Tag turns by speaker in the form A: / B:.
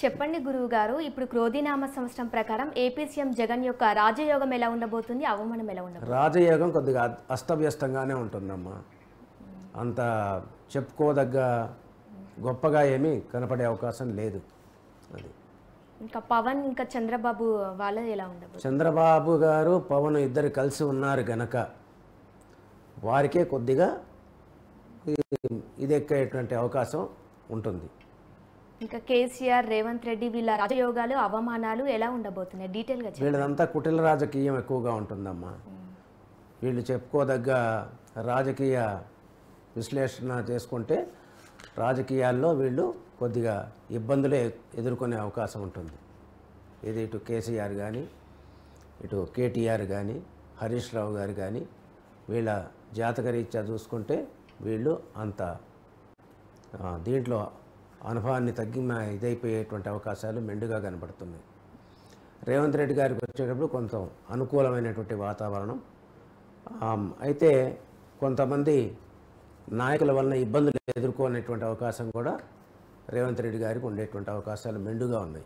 A: చెప్పండి గురువు గారు, ఇప్పుడు క్రోధినామ సంవత్సరం ప్రకారం ఏపీ సీఎం జగన్ యొక్క రాజయోగం ఎలా ఉండబోతుంది, అవమానం ఎలా ఉండబోతుంది?
B: రాజయోగం కొద్దిగా అస్తవ్యస్తంగానే ఉంటుందమ్మా. అంత చెప్పుకోదగ్గ గొప్పగా ఏమీ కనపడే అవకాశం లేదు. అది
A: ఇంకా పవన్ ఇంకా చంద్రబాబు వాళ్ళది ఎలా ఉండబోతుంది?
B: చంద్రబాబు గారు పవన్ ఇద్దరు కలిసి ఉన్నారు గనక వారికే కొద్దిగా ఇది ఎక్కేటువంటి అవకాశం ఉంటుంది.
A: ఇంకా కేసీఆర్, రేవంత్ రెడ్డి వీళ్ళ రాజయోగాలు, అవమానాలు ఎలా ఉండబోతున్నాయి డీటెయిల్గా చెప్పండి.
B: వీళ్ళదంతా కుటిల రాజకీయం ఎక్కువగా ఉంటుందమ్మా. వీళ్ళు చెప్పుకోదగ్గ రాజకీయ విశ్లేషణ చేసుకుంటే రాజకీయాల్లో వీళ్ళు కొద్దిగా ఇబ్బందులే ఎదుర్కొనే అవకాశం ఉంటుంది. ఇది ఇటు కేసీఆర్ కానీ, ఇటు కేటీఆర్ కానీ, హరీష్ రావు గారు కానీ వీళ్ళ జాతకరీత్యా చూసుకుంటే వీళ్ళు అంత దీంట్లో అనుభవాన్ని తగ్గిన ఇదైపోయేటువంటి అవకాశాలు మెండుగా కనబడుతున్నాయి. రేవంత్ రెడ్డి గారికి వచ్చేటప్పుడు కొంత అనుకూలమైనటువంటి వాతావరణం. అయితే కొంతమంది నాయకుల వలన ఇబ్బందులు ఎదుర్కొనేటువంటి అవకాశం కూడా రేవంత్ రెడ్డి గారికి ఉండేటువంటి అవకాశాలు మెండుగా ఉన్నాయి.